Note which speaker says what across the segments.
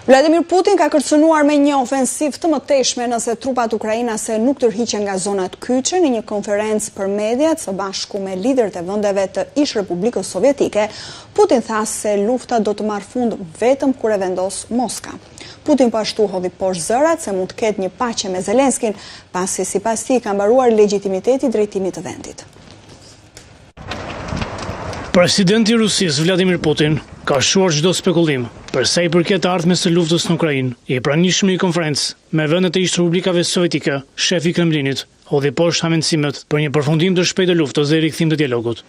Speaker 1: Vladimir Putin ka kërcënuar me një ofensiv të mëtejshme nëse trupat ukrainase nuk tërhiqen nga zonat kyçe. Në një konferencë për mediat së bashku me liderët e vendeve të ish Republikës Sovjetike, Putin tha se lufta do të marrë fund vetëm kur e vendos Moska. Putin po ashtu hodhi poshtë zërat se mund të ketë një paqe me Zelenskin, pasi sipas tij ka mbaruar legitimiteti i drejtimit të vendit.
Speaker 2: Presidenti i Rusisë Vladimir Putin ka shuar çdo spekulim për sa i përket ardhmës së luftës në Ukrainë. I pranishëm në një konferencë me vendet e ish Republikave Sovjetike, shefi i Kremlinit hodhi poshtë amendimet për një përfundim të shpejtë të luftës dhe rikthim të dialogut.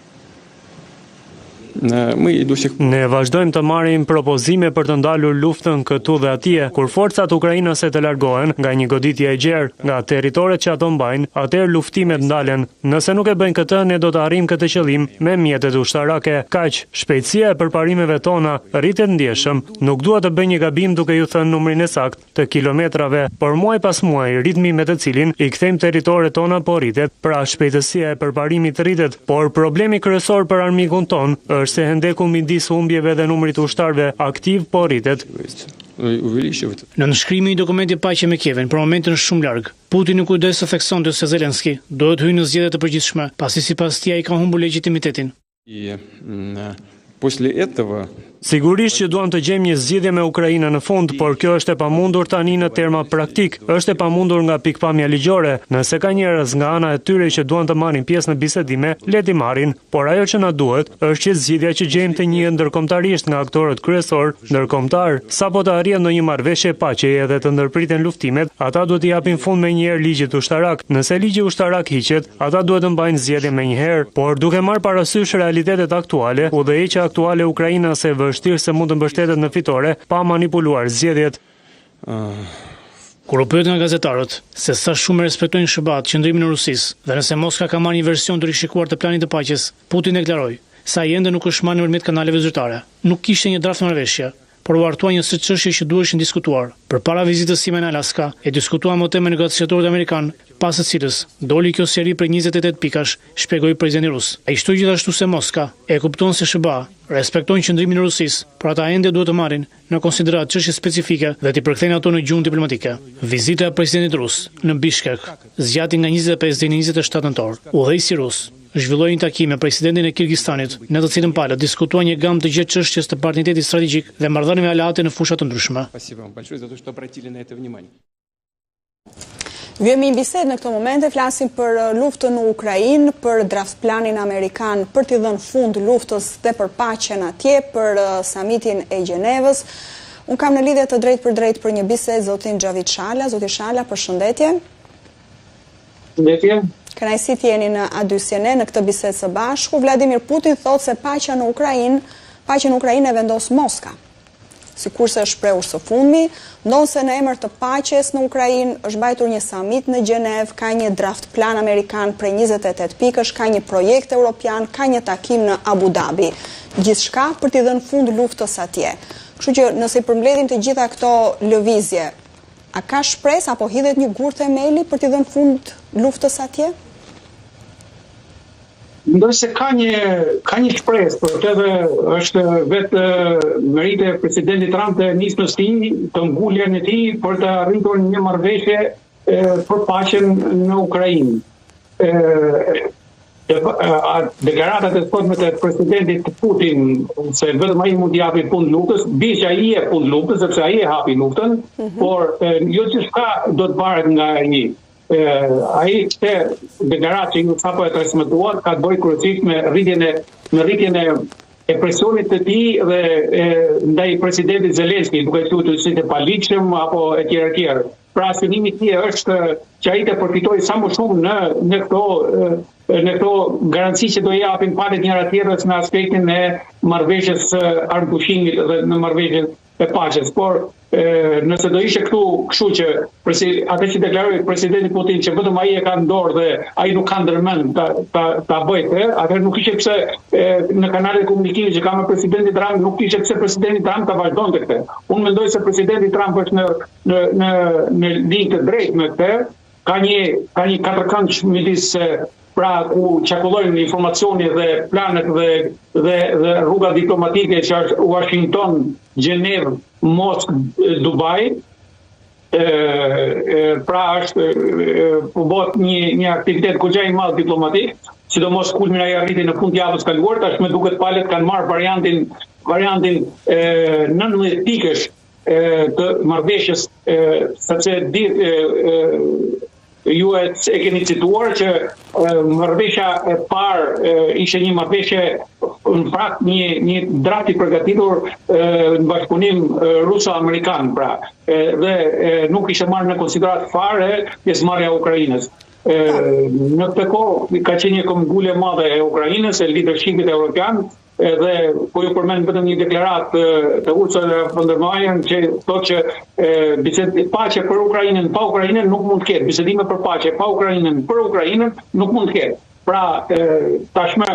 Speaker 3: Ne vazhdojmë të marrim propozime për të ndalur luftën këtu dhe atje, kur forcat ukrainase të largohen nga një goditje e gjerë, nga territoret që ato mbajnë, atëherë luftimet ndalen. Nëse nuk e bëjnë këtë, ne do të arrijmë këtë qëllim me mjetet ushtarake. Kaq, shpejtësia e përparimeve tona rritet ndjeshëm. Nuk dua të bëj një gabim duke ju thënë numrin e saktë të kilometrave, por muaj pas muaji ritmi me të cilin i kthejmë territoret tona po rritet, pra shpejtësia e përparimit rritet, por problemi kryesor për armikun ton se hendeku midis humbjeve dhe numrit ushtarëve aktiv po rritet.
Speaker 2: Në nënshkrimin i dokumentit paqe me Kievin, për momentin është shumë larg. Putin nuk kujdes të theksonte se Zelenski duhet hyjë në zgjedhje të përgjithshme, pasi sipas tij ai ka humbur legitimitetin.
Speaker 3: Sigurisht që duam të gjejmë një zgjidhje me Ukrainën në fund, por kjo është e pamundur tani në terma praktik. Është e pamundur nga pikpamja ligjore. Nëse ka njerëz nga ana e tyre që duan të marrin pjesë në bisedime, le t'i marrin, por ajo që na duhet është që zgjidhja që gjejmë të njihet ndërkombëtarisht nga aktorët kryesor ndërkombëtar. Sapo të arrijë ndonjë marrëveshje paqeje dhe të ndërpriten luftimet, ata duhet t'i japin fund menjëherë ligjit ushtarak. Nëse ligji ushtarak hiqet, ata duhet të mbajnë zgjedhje menjëherë, por duke marrë parasysh realitetet aktuale, udhëheqja aktuale ukrainase vështirë se mund të mbështetet në fitore pa manipuluar zgjedhjet.
Speaker 2: Kur u pyet nga gazetarët se sa shumë respektojnë SBA-t qëndrimin e Rusisë dhe nëse Moska ka marrë një version të rishikuar të planit të paqes, Putin deklaroi se ai ende nuk është marrë nëpërmjet kanaleve zyrtare. Nuk kishte një draft marrëveshje, por u artua një së çështje që duheshin diskutuar. Përpara vizitës sime në Alaska, e diskutuam me temën negociatorët amerikan, pas së cilës doli kjo seri për 28 pikash, shpjegoi presidenti rus. Ai shtoi gjithashtu se Moska e kupton se SBA respektojnë qëndrimin e Rusisë, por ata ende duhet të marrin në konsiderat çështje specifike dhe t'i përkthejnë ato në gjuhën diplomatike. Vizita e presidentit rus në Bishkek zgjati nga 25 deri në 27 nëntor. Udhëheqësi rus zhvilloi një takim me presidentin e Kirgistanit, në të cilën palët diskutuan një gamë të gjatë çështjes të partneritetit strategjik dhe marrëdhënieve aleate në fusha të ndryshme.
Speaker 1: Vyemi në bisedë në këto momente flasim për luftën në Ukrainë, për draft planin amerikan për t'i dhënë fund luftës dhe për paqen atje, për samitin e Gjenevës. Unë kam në lidhje të drejt për një bisedë zotin Xhavit Shala. Zoti Shala, përshëndetje.
Speaker 4: Përshëndetje.
Speaker 1: Kënaqësi të jeni në A2 në këtë bisedë së bashku. Vladimir Putin thotë se paqen në Ukrainë e vendos Moska. Sikurse është shprehur së fundmi, ndonse në emër të paqes në Ukrainë është mbajtur një samit në Gjenevë, ka një draft plan amerikan prej 28 pikësh, ka një projekt europian, ka një takim në Abu Dhabi. Gjithçka për t'i dhënë fund luftës atje. Kështu që nëse i përmbledhim të gjitha këto lëvizje, a ka shpresë apo hidhet një gur themeli për t'i dhënë fund luftës atje?
Speaker 4: Mendoj se ka një shpresë, por edhe është vetë merite e presidentit Trump të nismës së tij, të nguljen e tij për të arritur një marrëveshje për paqen në Ukrainë. Deklaratat e sotme të presidentit Putin se vetëm ai mund t'i japë fund luftës, bie që ai e fund luftës sepse ai e hapi luftën, por jo gjithçka do të varet nga ai. Ai këtë deklaratë që sapo e transmetuar ka të bëjë kryesisht me rritjen e presionit të tij dhe ndaj presidentit Zelenski, duke thënë se të paligjshëm apo etj. Pra synimi i tij është që ai të përfitojë sa më shumë në këto garanci që do i japin palët njëra tjetrës në aspektin e marrëveshjes armpushimit dhe në marrëveshjen e paqes. Por nëse do ishte kështu që atë që deklaroi presidenti Putin që vetëm ai e ka në dorë dhe ai nuk ka ndërmend ta bëjë, atëherë nuk ishte pse në kanalet komunikative që ka me presidentin Trump, nuk ishte pse presidenti Trump ta vazhdonte këtë. Unë mendoj se presidenti Trump është në linjë të drejtë me këtë. Ka një katërkëngsh midis pra ku çarkullojnë informacioni dhe planet dhe rruga diplomatike që është Washington, Gjenev, Moskë, Dubai. Pra është bëhet një aktivitet goxha i madh diplomatik, sidomos kulmina i arriti në fund javës kaluar, tash më duket palët kanë marrë variantin 19 pikësh të marrëveshjes, sepse ju e keni cituar që marrëveshja e parë ishte një marrëveshje në fakt një draft i përgatitur në bashkëpunim ruso-amerikan, pra, dhe nuk ishte marrë në konsiderat fare pjesëmarrja e Ukrainës. Në këtë kohë ka qenë një këmbgulje e madhe e Ukrainës, e leadershipit evropian, dhe po ju përmend vetëm një deklaratë të Ursula von der Leyen që thotë që paqe për Ukrainën pa Ukrainën nuk mund të ketë, bisedime për paqe pa Ukrainën për Ukrainën nuk mund të ketë. Pra tashmë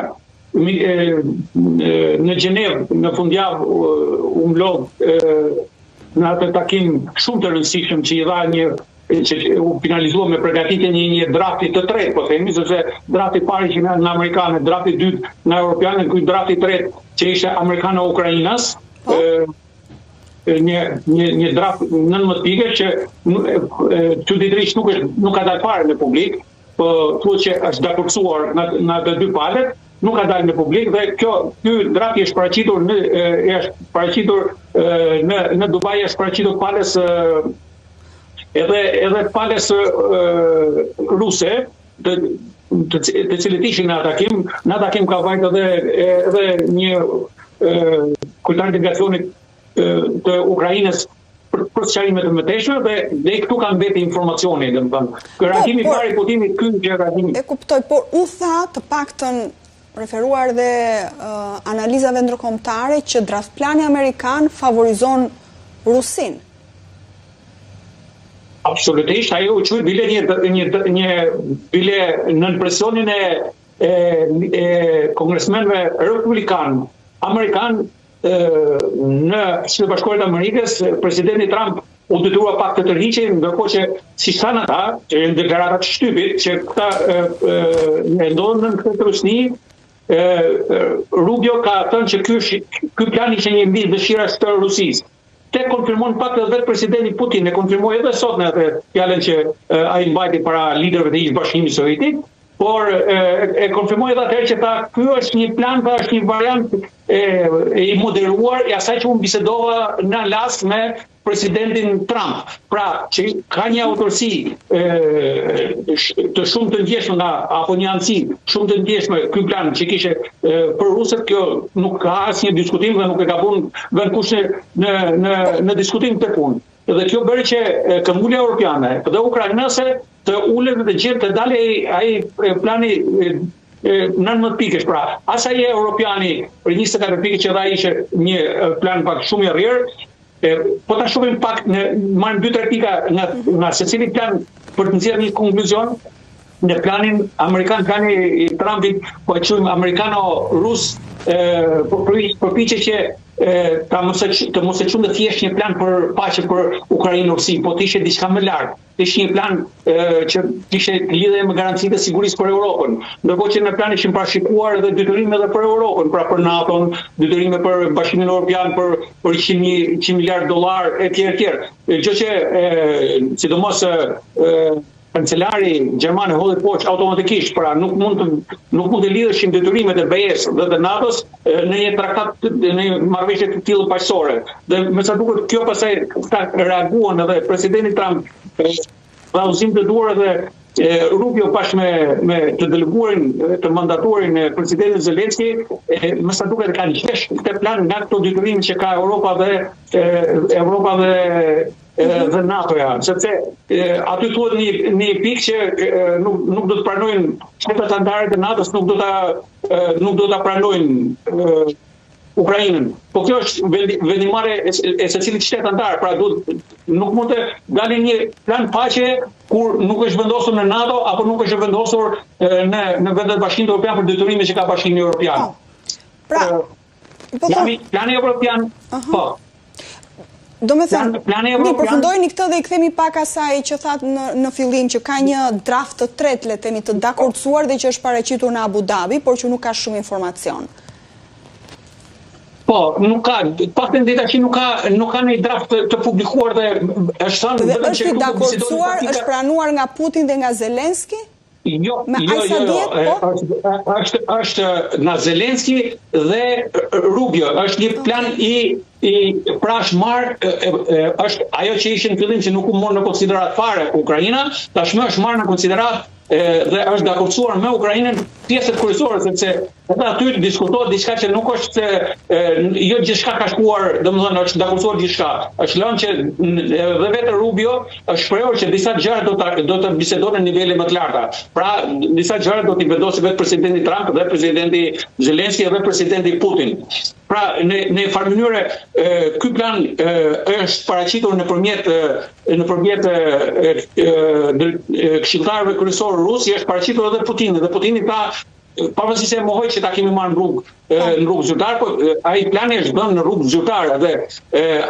Speaker 4: në Gjenev në fundjavë u mlodh në atë takim shumë të rëndësishëm që i dha që u finalizua me përgatitjen e një drafti të tretë, po themi, sepse drafti i parë që në amerikanë, drafti i dytë në europianë, ky drafti i tretë që ishte amerikano-ukrainas, një draft 19 pike që çuditërisht nuk ka dalë fare në publik, po thuhet që është dakordsuar në ato dy palët, nuk ka dalë në publik dhe ky drafti është paraqitur në Dubai, është paraqitur palës edhe palës ruse, të cilët ishin në atakim ka vajtë edhe një kryetar delegacionit të Ukrainës për sqarime të mëtejshme dhe këtu kanë vetë informacioni, domethënë. Ky reagimi i parë i Putinit që reagimi.
Speaker 1: E kuptoj, por u tha të paktën referuar dhe analizave ndërkombëtare që draft plani amerikan favorizon Rusin.
Speaker 4: Absolutisht, ajo u quajt një bile nën presionin e kongresmenëve republikan amerikan në Shtetet Bashkuara të Amerikës. Presidenti Trump u detyrua pak të tërhiqej, ndërkohë që si thanë ata, që në deklaratat e shtypit, që këta ndodhen në këtë trusni, Rubio ka thënë që ky plan ishte një mbi dëshirash të Rusisë. Te konfirmon pak edhe vetë presidenti Putin, e konfirmoi edhe sot në atë fjalën që ai mbajti para liderëve të Ish Bashkimit Sovjetik, por e konfirmoi edhe atëherë që ky është një plan, është një variant i moderuar i asaj që unë bisedova në Las me presidentin Trump. Pra, që ka një autorësi të shumë të ndjeshme apo një anësi shumë të ndjeshme ky plan që kishte për rusët, kjo nuk ka asnjë diskutim dhe nuk e ka punë vend kush në diskutim të punë. Dhe kjo bëri që këmbgulja europiane dhe ukrainase të ulet dhe gjithë të dalë ai plani 19 pikësh, pra asaj e europiani për 24 pikë që dha ishte një plan pak shumë i rrirë. Po ta shohim pak marrim 2-3 pika nga secili plan për të nxjerrë një konkluzion. Në planin amerikan, plani i Trumpit, po e quajmë amerikano-rus, përpiqet që të mos e quajmë thjesht një plan për paqe për Ukrainë-Rusi, po të ishte diçka më lart. Ishte një plan që kishte lidhje me garancitë e sigurisë për Europën. Ndërkohë që në plan ishin parashikuar edhe detyrime edhe për Europën, pra për NATO-n, detyrime për Bashkimin Evropian për $100 miliard etj. Gjë që sidomos kancelari gjerman hodhi poshtë automatikisht, pra nuk mund të lidheshin detyrimet e BE-s dhe të NATO-s në një traktat, në një marrëveshje të tillë paqësore. Dhe me sa duket kjo pastaj reaguan edhe presidenti Trump dha udhëzim të duhur edhe Rubio bashkë me të deleguarin, të mandatuarin e presidentit Zelenski, me sa duket kanë qesh këtë plan nga këto detyrime që ka Europa dhe NATO-ja, sepse aty thuhet një pikë që nuk do të pranojnë shtetet anëtare të NATO-s, nuk do ta pranojnë Ukrainën. Po kjo është vendimarrje e secilit shtet anëtar, pra nuk mund të dalë një plan paqe kur nuk është vendosur në NATO apo nuk është vendosur në vendet e Bashkimit Evropian për detyrimet që ka Bashkimi Evropian.
Speaker 1: Pra,
Speaker 4: plani evropian, po.
Speaker 1: Do me thënë, mi përfundojnë këtë dhe I kthemi pak asaj që thatë në fillim që ka një draft të tretë, le themi të dakordsuar dhe që është paraqitur në Abu Dhabi, por që nuk ka shumë informacion.
Speaker 4: Po, nuk ka, paktën deri tash nuk ka një draft të publikuar dhe është thënë
Speaker 1: vetëm që është I dakordsuar, është pranuar nga Putin dhe nga Zelenski?
Speaker 4: Jo, është nga Zelenski dhe Rubio, është një plan I prashmar, është ajo që ishte në fillim që nuk u mor në konsiderat fare Ukraina, tashmë është marrë në konsiderat dhe është dakordsuar me Ukrainën pjesët kryesore, sepse edhe aty diskutohet diçka që nuk është se jo gjithçka ka shkuar, domethënë është dakordsuar gjithçka. Është lënë që edhe vetë Rubio është shprehur që disa gjëra do të bisedohen në nivele më të larta. Pra, disa gjëra do t'i vendosë vetë presidenti Trump dhe presidenti Zelenski dhe presidenti Putin. Pra, në farë mënyrë ky plan është paraqitur nëpërmjet këshilltarëve kryesor rusë, është paraqitur edhe Putinit dhe Putini ka pavarësisht se mohoj që ta kemi marrë në rrugë zyrtare, por ai plani është bën në rrugë zyrtare dhe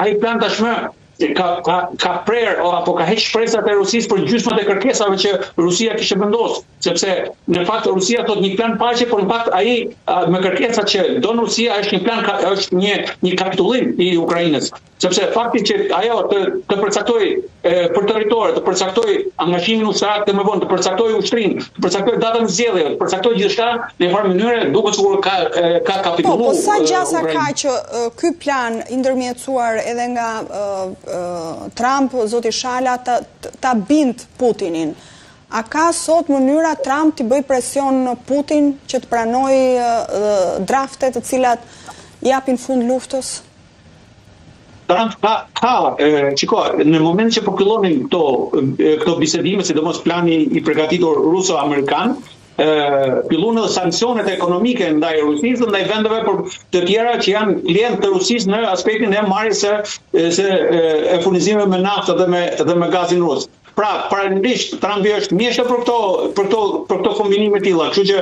Speaker 4: ai plan tashmë ka prerë apo ka heq shpresat e Rusisë për gjysmët e kërkesave që Rusia kishte vendosur, sepse në fakt Rusia thot një plan paqe, por në fakt ai me kërkesat që don Rusia është një plan është një kapitullim I Ukrainës, sepse fakti që ajo të përcaktoj për territorë, të përcaktoj angazhimin ushtarak të më vonë, të përcaktoj ushtrinë, të përcaktoj datën e zgjedhjeve, të përcaktoj gjithçka në farë mënyrë duket sikur ka kapitulluar.
Speaker 1: Po sa gjasa ka që ky plan I ndërmjetësuar edhe nga Trump, zoti Shala, ta bind Putinin. A ka sot mënyra Trump t'i bëj presion në Putin që të pranoj draftet të cilat japin fund luftës?
Speaker 4: Trump qiko, në moment që përkëllonin këto bisedime, sidomos plani I përgatitur ruso-amerikan, pillun edhe sankcionet ekonomike ndaj Rusisë dhe ndaj vendeve të tjera që janë klientë të Rusisë në aspektin e marrjes së furnizimeve me naftë dhe me gazin rus. Pra, paralelisht Trumpi është mjeshtër për këto kombinime të tilla, kështu që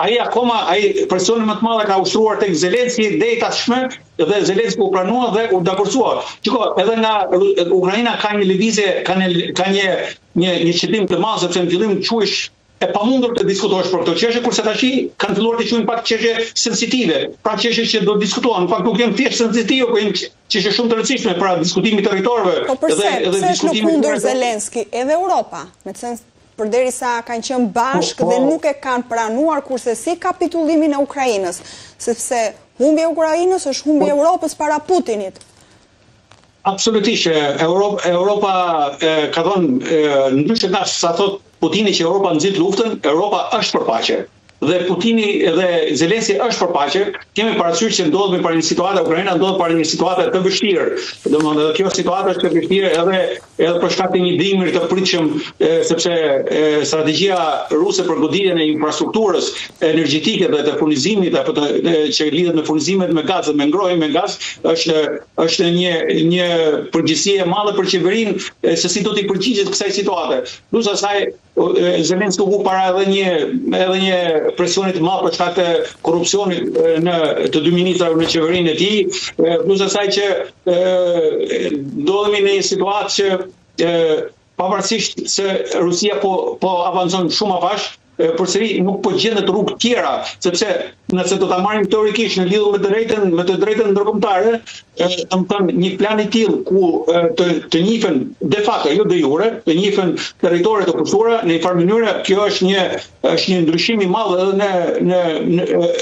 Speaker 4: ai presionin më të madh ka ushtruar tek Zelenski deri tashmë dhe Zelenski u pranua dhe u dakordsua. Çiko, edhe nga Ukraina ka një lëvizje, ka një qëllim të madh sepse në fillim quhesh e pamundur të diskutosh për këto çështje, kurse tash kanë filluar të quajnë pak çështje sensitive, pra çështje që do diskutohen, në fakt nuk janë thjesht sensitive, por janë çështje shumë të rëndësishme për diskutimin territorëve
Speaker 1: edhe diskutimin në kundër Zelenski, edhe Europa, me sens përderisa kanë qenë bashkë dhe nuk e kanë pranuar kurse si kapitullimin e Ukrainës, sepse humbi e Ukrainës është humbi e Europës para Putinit.
Speaker 4: Absolutisht, Europa ka thënë ndryshe nga sa thot Putini që Europa nxit luftën, Europa është për paqe. Dhe Putini dhe Zelenski është për paqe, kemi parasysh që ndodhemi para një situate, Ukraina ndodhet para një situate të vështirë. Domethënë kjo situatë është e vështirë edhe për shkak të një dimri të pritshëm, sepse strategjia ruse për goditjen e infrastrukturës energjetike dhe të furnizimit apo që lidhet me furnizimet me gaz dhe me ngrohjen me gaz është një përgjegjësi e madhe për qeverinë se si do t'i përgjigjet kësaj situate. Plus asaj Zelenski u para edhe një presionit të madh për shkak të korrupsionit të dy ministrave në qeverinë e tij, plus asaj që ndodhemi në një situatë që pavarësisht se Rusia po avancon shumë avash, përsëri nuk po gjendet rrugë tjera, sepse nëse do ta marrim teorikisht në lidhje me të drejtën ndërkombëtare, domethënë një plan I tillë ku të njihen de facto, jo de jure, të njihen territoret të kushtuara në një farë mënyrë, kjo është një ndryshim I madh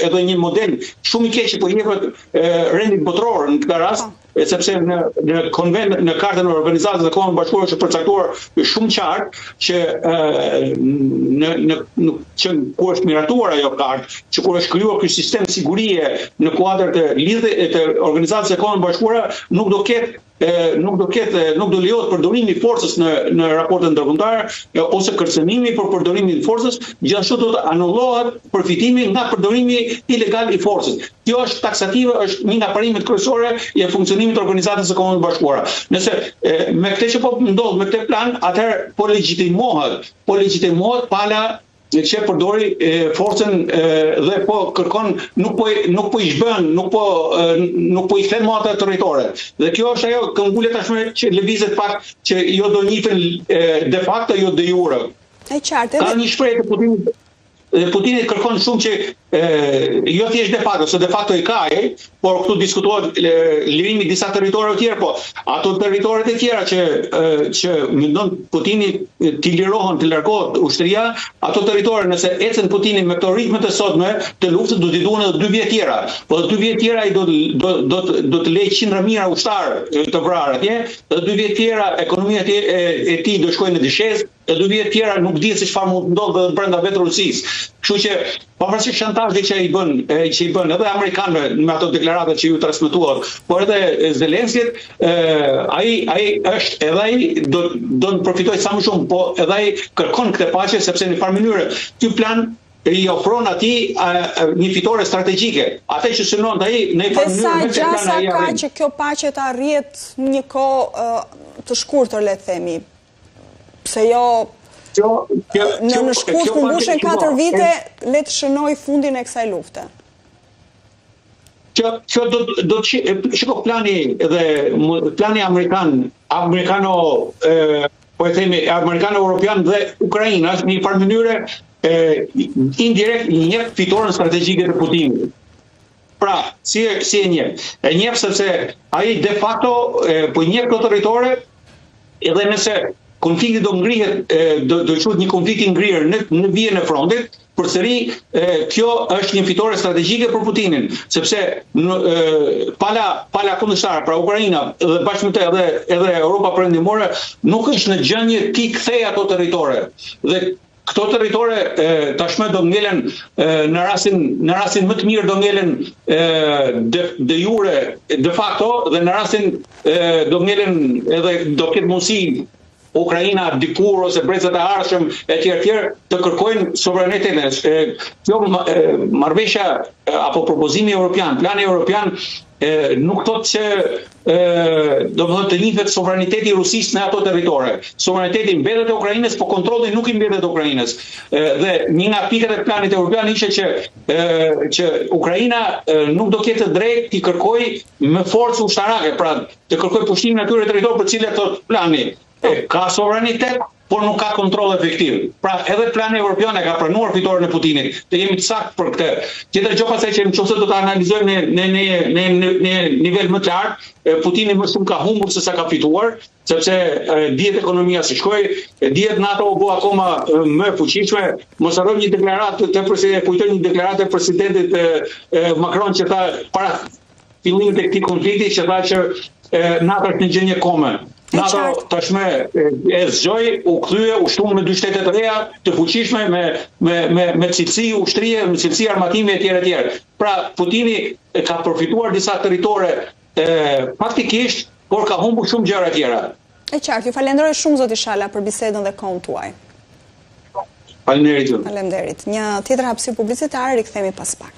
Speaker 4: edhe një model shumë I keq që po jepet rendit botror në këtë rast. Sepse në konvent, në kartën e Organizatës së Kombëve Bashkuara është përcaktuar shumë qartë që ku është miratuar ajo kartë, që kur është krijuar ky sistem sigurie në kuadër të Organizatës së Kombëve Bashkuara, nuk do lejohet përdorimi I forcës në raportet ndërkombëtare ose kërcënimi për përdorimin e forcës, gjithashtu do të anullohet përfitimi nga përdorimi ilegal I forcës. Kjo është taksative, është një nga parimet kryesore I funksionimit të Organizatës së Kombëve Bashkuara. Nëse me këtë që po ndodh me këtë plan, atëherë po legjitimohet pala që përdori forcën dhe po kërkon nuk po i zhbën, nuk po i kthen më ata territore. Dhe kjo është ajo këmbule tashmë që lëvizet pak që jo do njihen de facto, jo de jure.
Speaker 1: E qartë.
Speaker 4: Ka një shprehje të Putini kërkon shumë që jo thjesht de facto, se de facto i ka por këtu diskutohet lirimi i disa territoreve të tjera, po ato territoret e tjera që mendon Putini t'i lirohen, t'i largohet ushtria, ato territore nëse ecën Putini me këto ritme të sotme të luftës do t'i duhen edhe 2 vjet tjera. Po 2 vjet tjera ai do të lejë qindra mijëra ushtar të vrarë atje, dhe 2 vjet tjera ekonomia e tij do shkojnë në dishezë, dhe 2 vjet tjera nuk di se çfarë mund të ndodhë brenda vetë Rusisë. Kështu që pavarësisht shantazhit që i bën edhe amerikanëve me ato deklaratat që ju transmetuar, por edhe Zelenskit, ai është edhe ai do të përfitojë sa më shumë, po edhe ai kërkon këtë paqe sepse në farë mënyrë ky plan i ofron atij një fitore strategjike. Atë që synon ai në farë mënyrë
Speaker 1: me gjasa ka që kjo paqe të arrihet një kohë të shkurtër, le të themi. Pse jo në shkurt ku mbushen 4 vite, le të shënoj fundin e kësaj lufte.
Speaker 4: Kjo do të shiko plani amerikano-europian dhe Ukrainas në një farë mënyre indirekt i njeh fitoren strategjike të Putinit. Pra, si e njeh? E njeh sepse ai de facto po i njeh këto territore, edhe nëse konflikti do ngrihet, do quhet një konflikt i ngrirë në vijën e frontit, përsëri kjo është një fitore strategjike për Putinin, sepse pala kundërshtar, pra Ukraina dhe bashkë me të edhe Europa Perëndimore nuk është në gjendje ti kthej ato territore. Dhe këto territore tashmë do ngelen në rastin më të mirë do ngelen de jure de facto, dhe në rastin do ngelen edhe do ketë mundësi Ukraina dikur ose brezat e ardhshëm e tjerë të kërkojnë sovranitetin. Kjo marrëveshja apo propozimi evropian, plani evropian nuk thot që domethënë të njihet sovraniteti i Rusisë në ato territore. Sovraniteti mbetet e Ukrainës, po kontrolli nuk i mbetet Ukrainës. Dhe një nga pikat e planit evropian ishte që Ukraina nuk do ketë drejt t'i kërkojë me forcë ushtarake, pra të kërkojë pushtimin atyre territorëve për cilët thot plani ka sovranitet, por nuk ka kontroll efektiv. Pra edhe plani evropian e ka pranuar fitoren e Putinit. Të jemi të saktë për këtë. Tjetër gjë pastaj që nëse do ta analizojmë në nivel më të lartë, Putini më shumë ka humbur se sa ka fituar, sepse dihet ekonomia si shkoi, dihet NATO u bë akoma më fuqishme. Mos harrojmë një deklaratë kujtoj një deklaratë e presidentit Macron që tha para fillimit të këtij konflikti, që tha që NATO është në gjendje kome. NATO tashmë e zgjoi, u kthye, u shtuan me 2 shtete të reja, të fuqishme me cilësi ushtrie, me cilësi armatimi etj. Pra Putini ka përfituar disa territore faktikisht, por ka humbur shumë gjëra tjera.
Speaker 1: E qartë, ju falenderoj shumë zoti Shala për bisedën dhe kohën tuaj.
Speaker 4: Faleminderit.
Speaker 1: Faleminderit. Një tjetër hapësirë publicitare, rikthehemi pas pak.